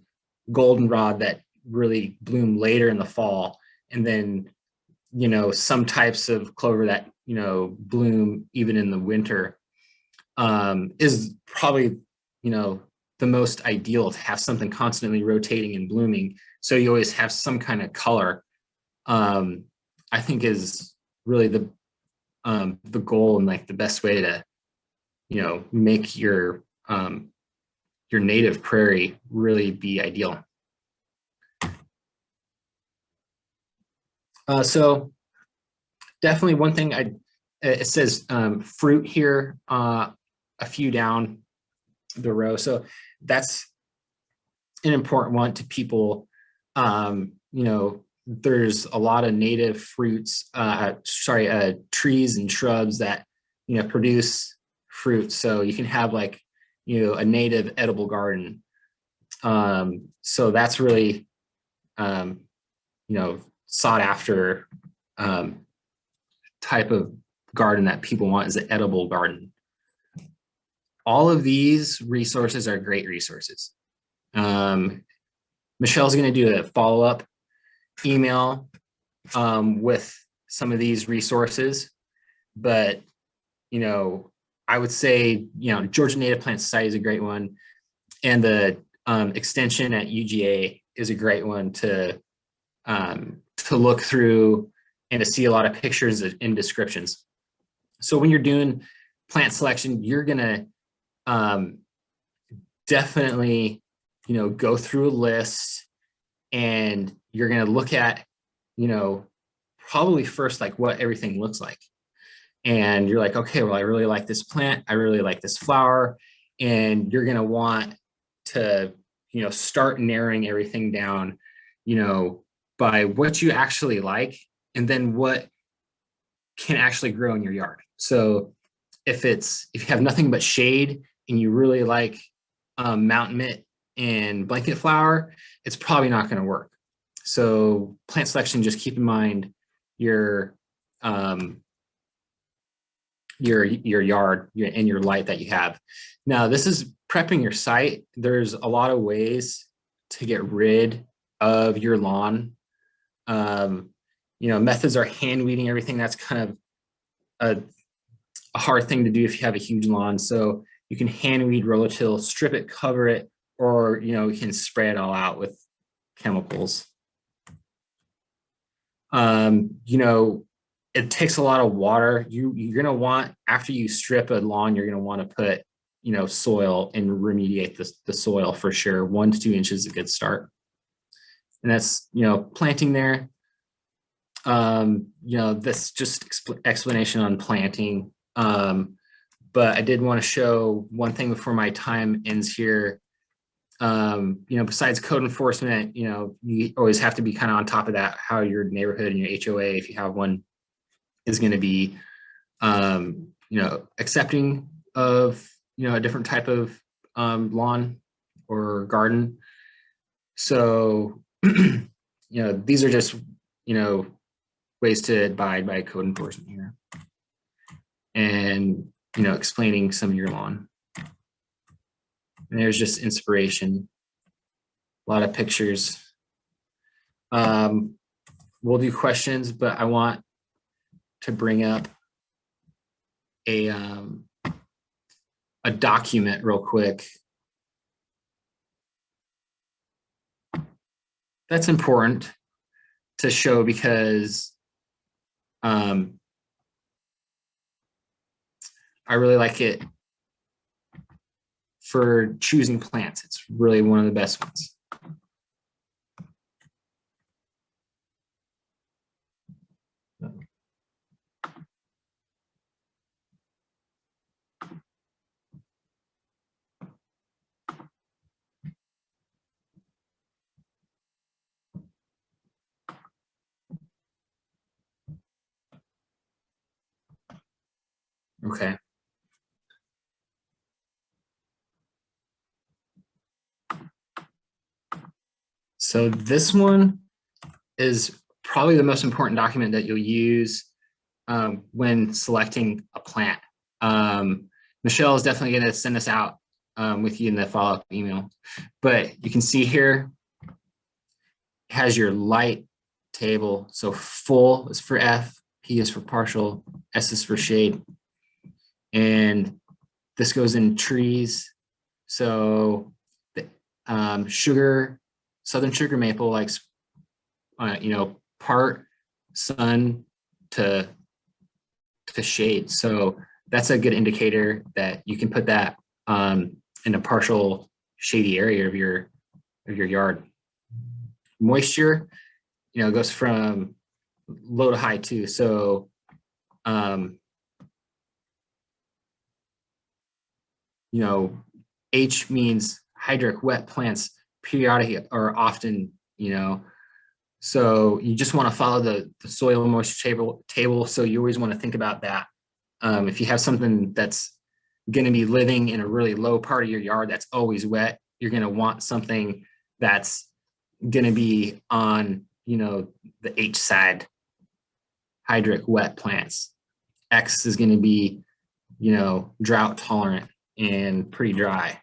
goldenrod that really bloom later in the fall, and then some types of clover that bloom even in the winter, is probably the most ideal, to have something constantly rotating and blooming, so you always have some kind of color. I think is really the goal, and like the best way to make your native prairie really be ideal. So definitely one thing, it says fruit here, a few down the row. So that's an important one to people. There's a lot of native fruits, trees and shrubs that, produce fruit. So you can have like, a native edible garden. So that's really, sought after type of garden that people want, is an edible garden. All of these resources are great resources. Michelle's going to do a follow-up email with some of these resources, but I would say Georgia Native Plant Society is a great one, and the extension at UGA is a great one to look through and to see a lot of pictures and descriptions. So when you're doing plant selection, you're gonna definitely go through a list, and you're going to look at probably first like what everything looks like, and you're like, okay, well, I really like this plant, I really like this flower, and you're going to want to start narrowing everything down by what you actually like, and then what can actually grow in your yard. So if you have nothing but shade and you really like mountain mint and blanket flower, it's probably not going to work. So plant selection, just keep in mind your yard and your light that you have. Now, this is prepping your site. There's a lot of ways to get rid of your lawn. Methods are hand weeding everything. That's kind of a hard thing to do if you have a huge lawn. So you can hand weed, rototill, strip it, cover it, or you can spray it all out with chemicals. It takes a lot of water. You're gonna want, after you strip a lawn, you're gonna want to put soil and remediate the soil for sure. 1 to 2 inches is a good start. And that's, planting there. That's just explanation on planting. But I did want to show one thing before my time ends here. Besides code enforcement, you always have to be kind of on top of that, how your neighborhood and your HOA, if you have one, is going to be, accepting of, a different type of lawn or garden. So, these are just, ways to abide by code enforcement here. And, explaining some of your lawn. And there's just inspiration, a lot of pictures. We'll do questions, but I want to bring up a document real quick. That's important to show because I really like it for choosing plants. It's really one of the best ones. Okay. So this one is probably the most important document that you'll use when selecting a plant. Michelle is definitely going to send this out with you in the follow-up email. But you can see here, it has your light table. So full is for F, P is for partial, S is for shade. And this goes in trees. So southern sugar maple likes, part sun to shade. So that's a good indicator that you can put that in a partial shady area of your yard. Moisture, goes from low to high too. So, H means hydric, wet plants, periodic or often, so you just want to follow the soil moisture table. So you always want to think about that. If you have something that's going to be living in a really low part of your yard that's always wet, you're going to want something that's going to be on, the H side, hydric, wet plants. X is going to be, drought tolerant and pretty dry.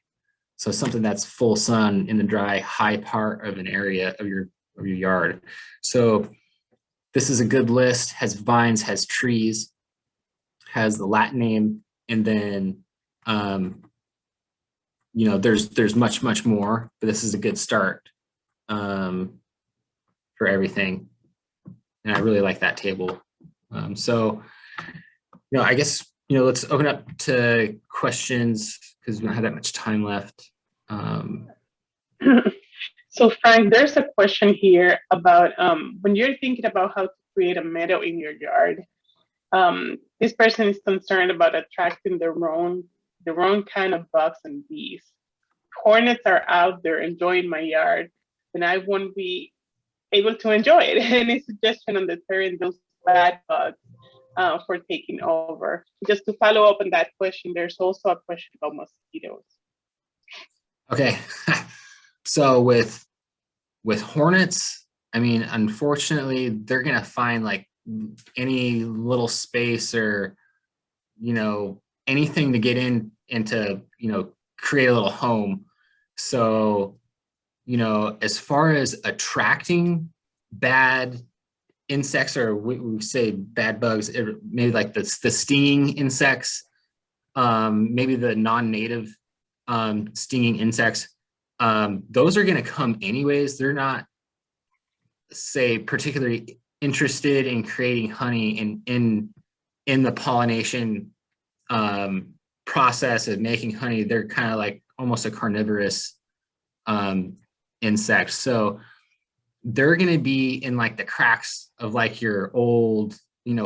So something that's full sun in the dry, high part of an area of your yard. So this is a good list, has vines, has trees, has the Latin name, and then, there's much more, but this is a good start for everything. And I really like that table. I guess, let's open up to questions because we don't have that much time left. So Frank, there's a question here about when you're thinking about how to create a meadow in your yard. This person is concerned about attracting their own kind of bugs and bees. Hornets are out there enjoying my yard, and I won't be able to enjoy it. Any suggestion on deterring those bad bugs for taking over? Just to follow up on that question, there's also a question about mosquitoes. Okay, so with hornets, I mean, unfortunately, they're gonna find like any little space or anything to get in and to create a little home. So as far as attracting bad insects, or we say bad bugs, maybe like the stinging insects, maybe the non-native stinging insects, those are going to come anyways. They're not, say, particularly interested in creating honey in the pollination process of making honey, they're kind of like almost a carnivorous insect. So they're going to be in like the cracks of like your old,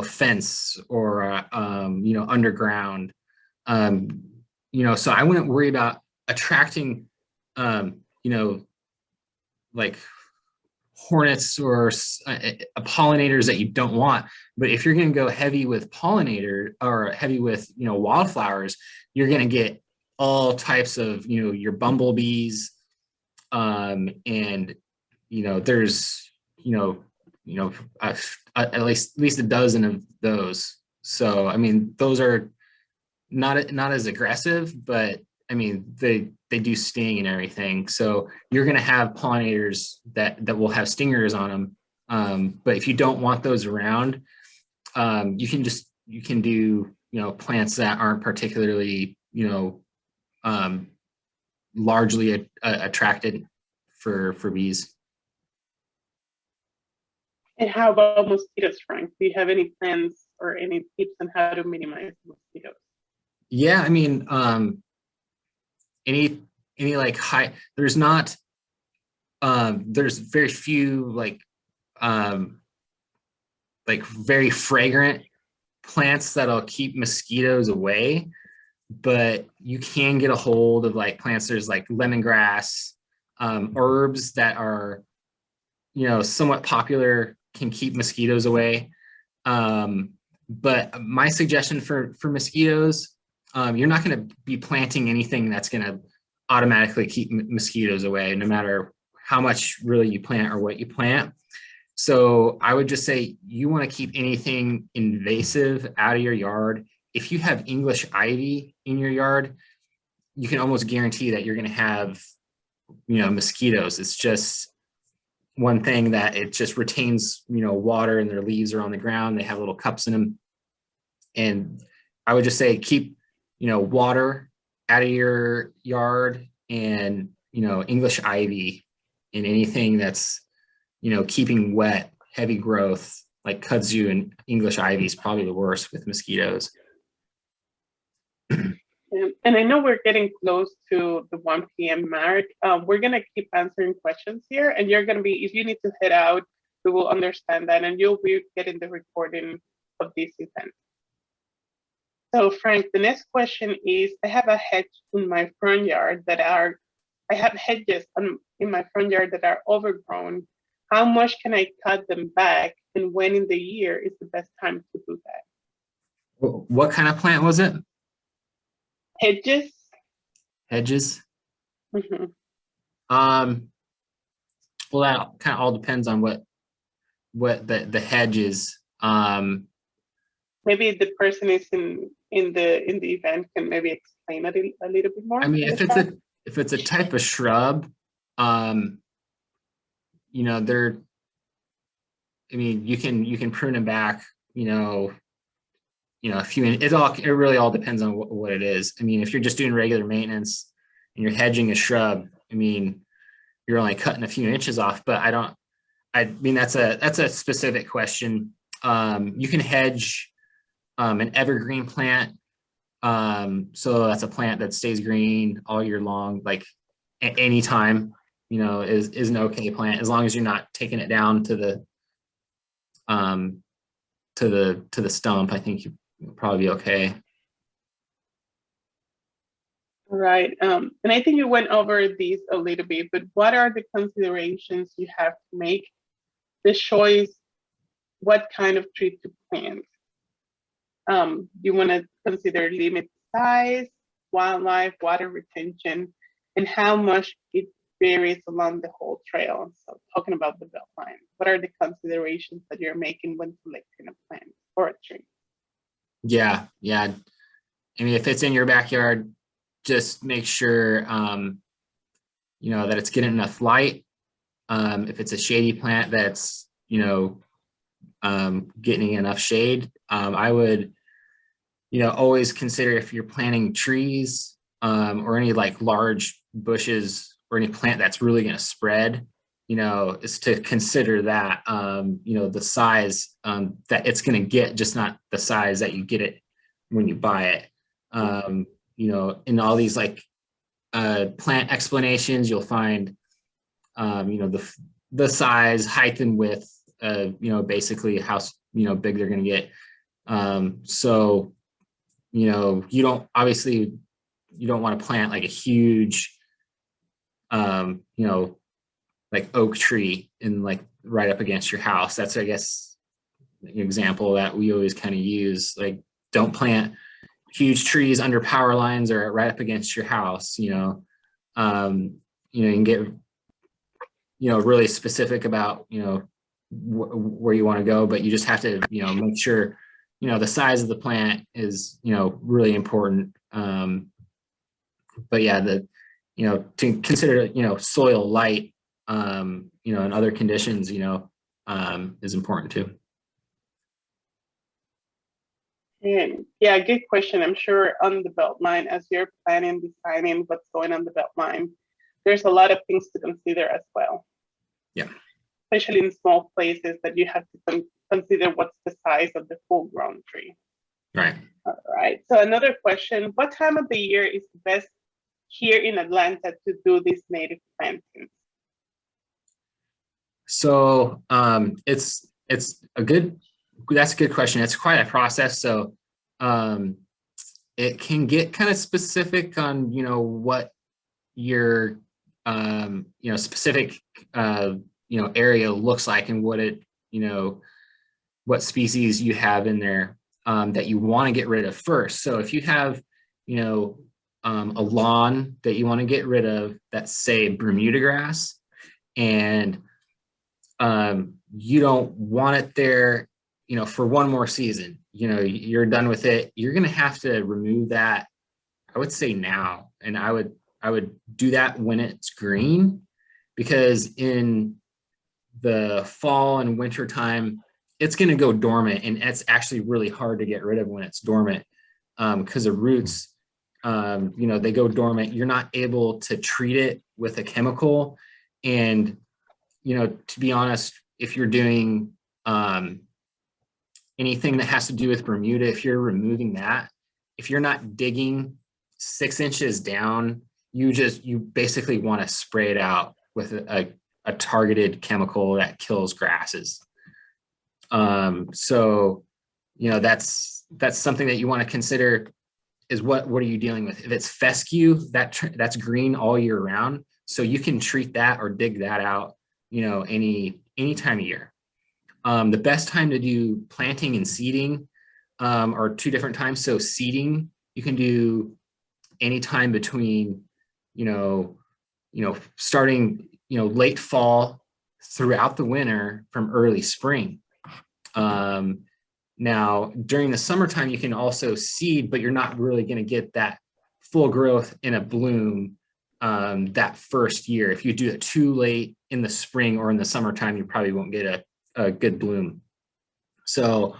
fence or, underground. So I wouldn't worry about attracting, like hornets or pollinators that you don't want. But if you're going to go heavy with pollinator or heavy with, wildflowers, you're going to get all types of, your bumblebees. And, there's, at least a dozen of those. So, I mean, those are not as aggressive, but I mean, they do sting and everything. So you're going to have pollinators that will have stingers on them. But if you don't want those around, you can do, plants that aren't particularly, largely attracted for bees. And how about mosquitoes, Frank? Do you have any plans or any tips on how to minimize mosquitoes? Yeah, I mean, any like there's not, there's very few like very fragrant plants that'll keep mosquitoes away, but you can get a hold of like plants. There's like lemongrass, herbs that are, somewhat popular, can keep mosquitoes away. But my suggestion for mosquitoes, you're not going to be planting anything that's going to automatically keep mosquitoes away, no matter how much really you plant or what you plant. So I would just say you want to keep anything invasive out of your yard. If you have English ivy in your yard, you can almost guarantee that you're going to have, mosquitoes. It's just one thing that it just retains, water, and their leaves are on the ground. They have little cups in them. And I would just say keep, water out of your yard, and, English ivy, and anything that's, keeping wet, heavy growth like kudzu and English ivy is probably the worst with mosquitoes. And I know we're getting close to the 1 p.m. mark. We're going to keep answering questions here, and you're going to be, if you need to head out, we will understand that, and you'll be getting the recording of this event. So Frank, the next question is, I have a hedge in my front yard I have hedges in my front yard that are overgrown. How much can I cut them back, and when in the year is the best time to do that? What kind of plant was it? Hedges. Hedges. Mm-hmm. Well, that kind of all depends on what the hedge is. Maybe the person is in the event can maybe explain it a little bit more. I mean, if it's a type of shrub, you can prune them back, a few. It really all depends on what it is. I mean, if you're just doing regular maintenance and you're hedging a shrub, I mean, you're only cutting a few inches off. But I mean, that's a specific question. You can hedge an evergreen plant. So that's a plant that stays green all year long, like at any time, is an okay plant, as long as you're not taking it down to the stump. I think you'll probably be okay. Right. And I think you went over these a little bit, but what are the considerations you have to make the choice what kind of tree to plant? You want to consider limit size, wildlife, water retention, and how much it varies along the whole trail. So talking about the BeltLine, what are the considerations that you're making when selecting a plant or a tree? Yeah. I mean, if it's in your backyard, just make sure, that it's getting enough light. If it's a shady plant that's, getting enough shade, I would, always consider, if you're planting trees or any like large bushes or any plant that's really going to spread, is to consider that, the size that it's going to get, just not the size that you get it when you buy it. in all these like plant explanations, you'll find, the size, height, and width, basically how, big they're going to get. So, you don't want to plant like a huge, like oak tree in like right up against your house. That's, I guess, an example that we always kind of use. Like, don't plant huge trees under power lines or right up against your house. You can get, really specific about, where you want to go, but you just have to, make sure, the size of the plant is, really important. But yeah, to consider, soil light, and other conditions, is important too. And yeah, good question. I'm sure on the BeltLine, as you're planning, designing what's going on the BeltLine, there's a lot of things to consider as well. Yeah. Especially in small places that you have to consider what's the size of the full-grown tree. Right. All right. So another question: what time of the year is best here in Atlanta to do these native plantings? So that's a good question. It's quite a process. So it can get kind of specific on, what your, specific, area looks like and what it, what species you have in there that you want to get rid of first. So if you have, a lawn that you want to get rid of, that's say Bermuda grass, and you don't want it there, for one more season, you're done with it, you're going to have to remove that, I would say now. And I would do that when it's green, because in the fall and winter time, it's going to go dormant, and it's actually really hard to get rid of when it's dormant, because the roots, they go dormant. You're not able to treat it with a chemical. And, to be honest, if you're doing anything that has to do with Bermuda, if you're removing that, if you're not digging 6 inches down, you basically want to spray it out with a targeted chemical that kills grasses. So, that's something that you want to consider, is what are you dealing with? If it's fescue, that's green all year round. So you can treat that or dig that out, any time of year. The best time to do planting and seeding are 2 different times. So seeding, you can do anytime between, starting, late fall throughout the winter from early spring. Now, during the summertime, you can also seed, but you're not really going to get that full growth in a bloom that first year. If you do it too late in the spring or in the summertime, you probably won't get a good bloom. So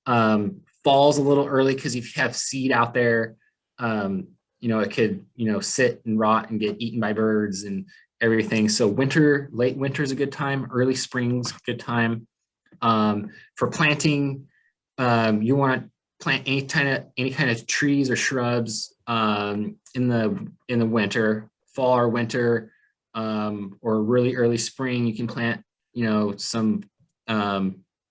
fall's a little early, because if you have seed out there, it could, sit and rot and get eaten by birds and everything. So late winter is a good time. Early spring's a good time. For planting, you want to plant any kind of trees or shrubs in the winter, fall or winter, or really early spring. You can plant, some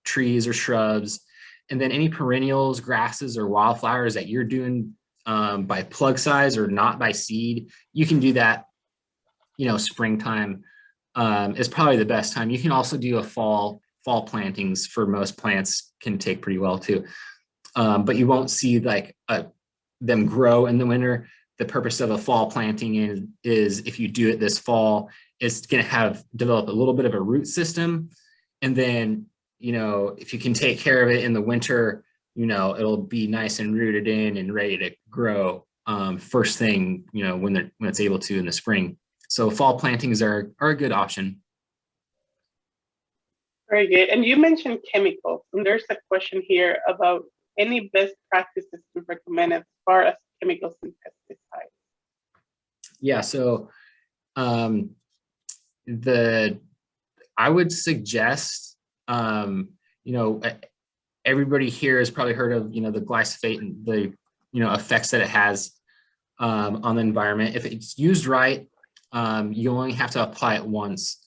trees or shrubs, and then any perennials, grasses, or wildflowers that you're doing by plug size or not by seed, you can do that, springtime is probably the best time. You can also do a fall plantings for most plants, can take pretty well too. But you won't see like them grow in the winter. The purpose of a fall planting is if you do it this fall, it's going to develop a little bit of a root system. And then, if you can take care of it in the winter, it'll be nice and rooted in and ready to grow first thing, when it's able to in the spring. So fall plantings are a good option. Very good. And you mentioned chemicals, and there's a question here about any best practices to recommend as far as chemicals and pesticides. Yeah, so I would suggest, everybody here has probably heard of, the glyphosate and the, effects that it has on the environment. If it's used right, you only have to apply it once.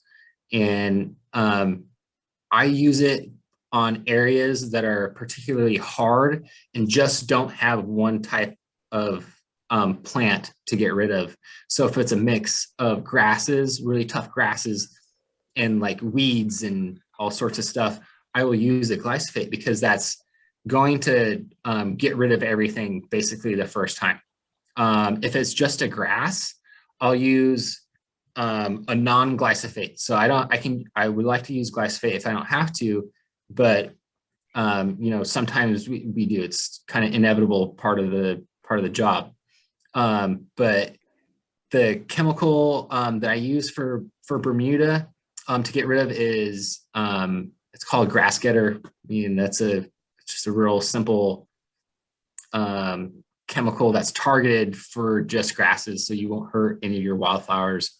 And I use it on areas that are particularly hard and just don't have one type of plant to get rid of. So if it's a mix of grasses, really tough grasses, and like weeds and all sorts of stuff, I will use the glyphosate because that's going to get rid of everything basically the first time. If it's just a grass, I'll use a non-glyphosate. So I would like to use glyphosate if I don't have to, but sometimes we do. It's kind of inevitable part of the job. But the chemical that I use for Bermuda to get rid of is it's called grass getter. I mean, that's just a real simple chemical that's targeted for just grasses, so you won't hurt any of your wildflowers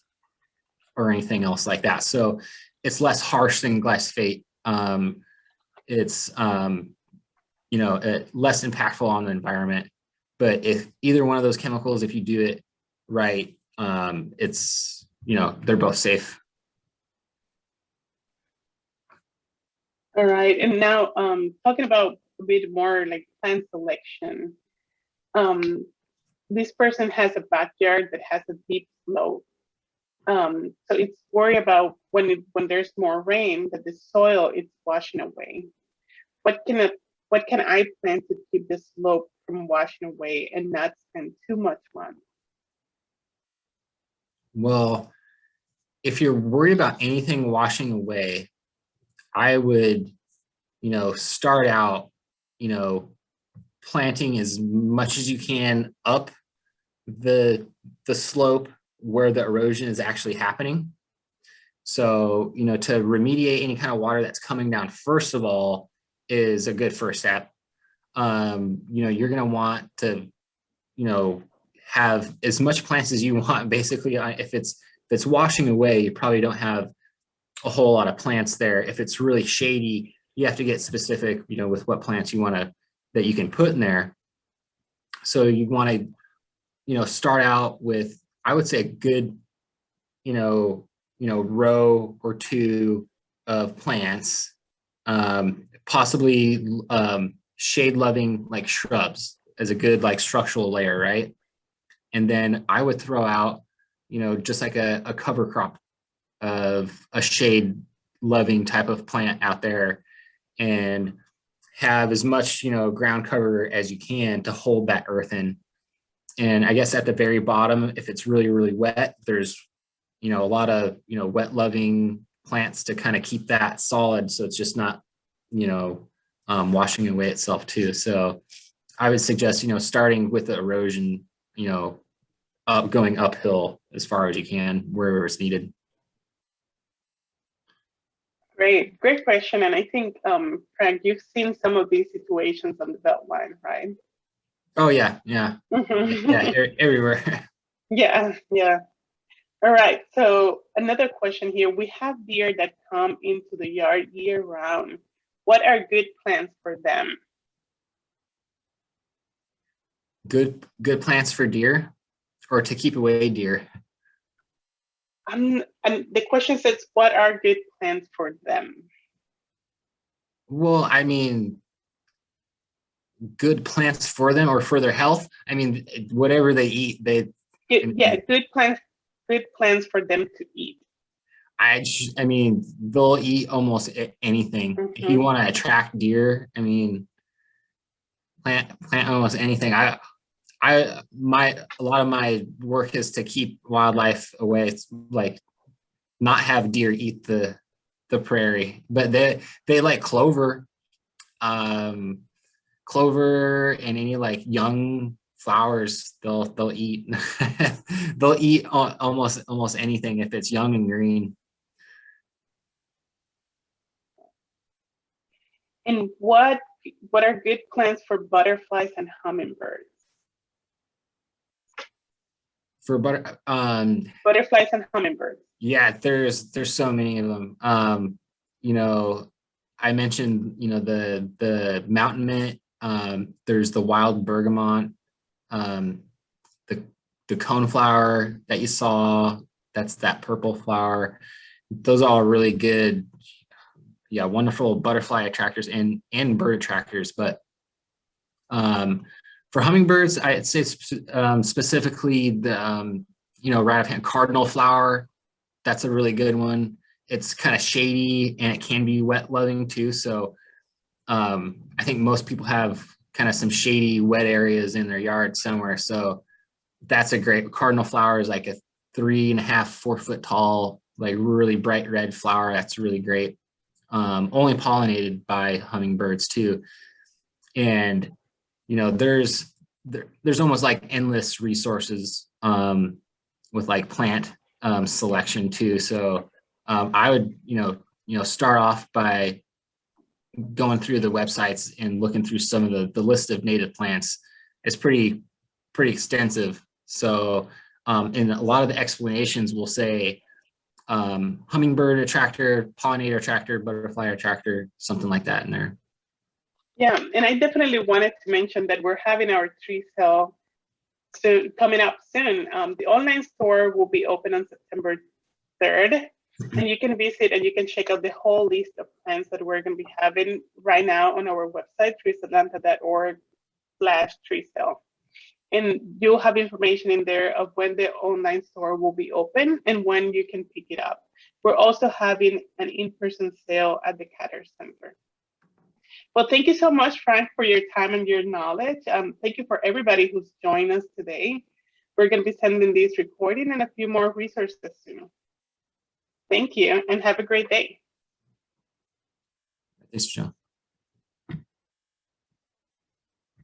or anything else like that. So it's less harsh than glyphosate. It's less impactful on the environment. But if either one of those chemicals, if you do it right, it's they're both safe. All right, and now talking about a bit more like plant selection. This person has a backyard that has a deep slope. So it's worried about when there's more rain that the soil is washing away. What can I plant to keep the slope from washing away and not spend too much money? Well, if you're worried about anything washing away, I would, start out, planting as much as you can up the slope where the erosion is actually happening. So, to remediate any kind of water that's coming down, first of all, is a good first step. You're going to want to, have as much plants as you want. Basically, if it's washing away, you probably don't have a whole lot of plants there. If it's really shady, you have to get specific, with what plants you want that you can put in there. So you want to, start out with, I would say, a good, row or two of plants, possibly shade loving like shrubs as a good like structural layer, right? And then I would throw out, just like a cover crop of a shade loving type of plant out there, and have as much, ground cover as you can to hold that earth in. And I guess at the very bottom, if it's really, really wet, there's, a lot of, wet loving plants to kind of keep that solid. So it's just not, washing away itself too. So I would suggest, starting with the erosion, going uphill as far as you can, wherever it's needed. Great question. And I think, Frank, you've seen some of these situations on the BeltLine, right? Oh yeah. Mm-hmm. Yeah, everywhere. Yeah. All right. So another question here. We have deer that come into the yard year round. What are good plants for them? Good plants for deer, or to keep away deer? And the question says, what are good plants for them? Well, I mean, good plants for them or for their health. I mean, whatever they eat, good plants for them to eat. I mean, they'll eat almost anything. Mm-hmm. If you want to attract deer, I mean, plant almost anything. A lot of my work is to keep wildlife away. It's like not have deer eat the prairie, but they like clover, clover and any like young flowers. They'll eat. They'll eat almost anything if it's young and green. And what are good plants for butterflies and hummingbirds? For butterflies and hummingbirds. Yeah, there's so many of them. I mentioned the mountain mint. There's the wild bergamot, the the coneflower that you saw, that's that purple flower. Those are all really good, yeah, wonderful butterfly attractors and bird attractors. But for hummingbirds, I'd say specifically the right hand cardinal flower. That's a really good one. It's kind of shady and it can be wet loving too. So I think most people have kind of some shady wet areas in their yard somewhere. So that's a great cardinal flower. Is like a 3.5, 4 foot tall, like really bright red flower. That's really great. Only pollinated by hummingbirds too. And there's almost like endless resources with like plant selection too. So I would start off by going through the websites and looking through some of the list of native plants. It's pretty extensive. So and a lot of the explanations will say hummingbird attractor, pollinator attractor, butterfly attractor, something like that in there. Yeah, and I definitely wanted to mention that we're having our tree sale coming up soon. The online store will be open on September 3rd, and you can visit and you can check out the whole list of plants that we're going to be having right now on our website, treesatlanta.org/tree sale. And you'll have information in there of when the online store will be open and when you can pick it up. We're also having an in-person sale at the Catter Center. Well, thank you so much, Frank, for your time and your knowledge. Thank you for everybody who's joined us today. We're going to be sending this recording and a few more resources soon. Thank you and have a great day. Thanks, John.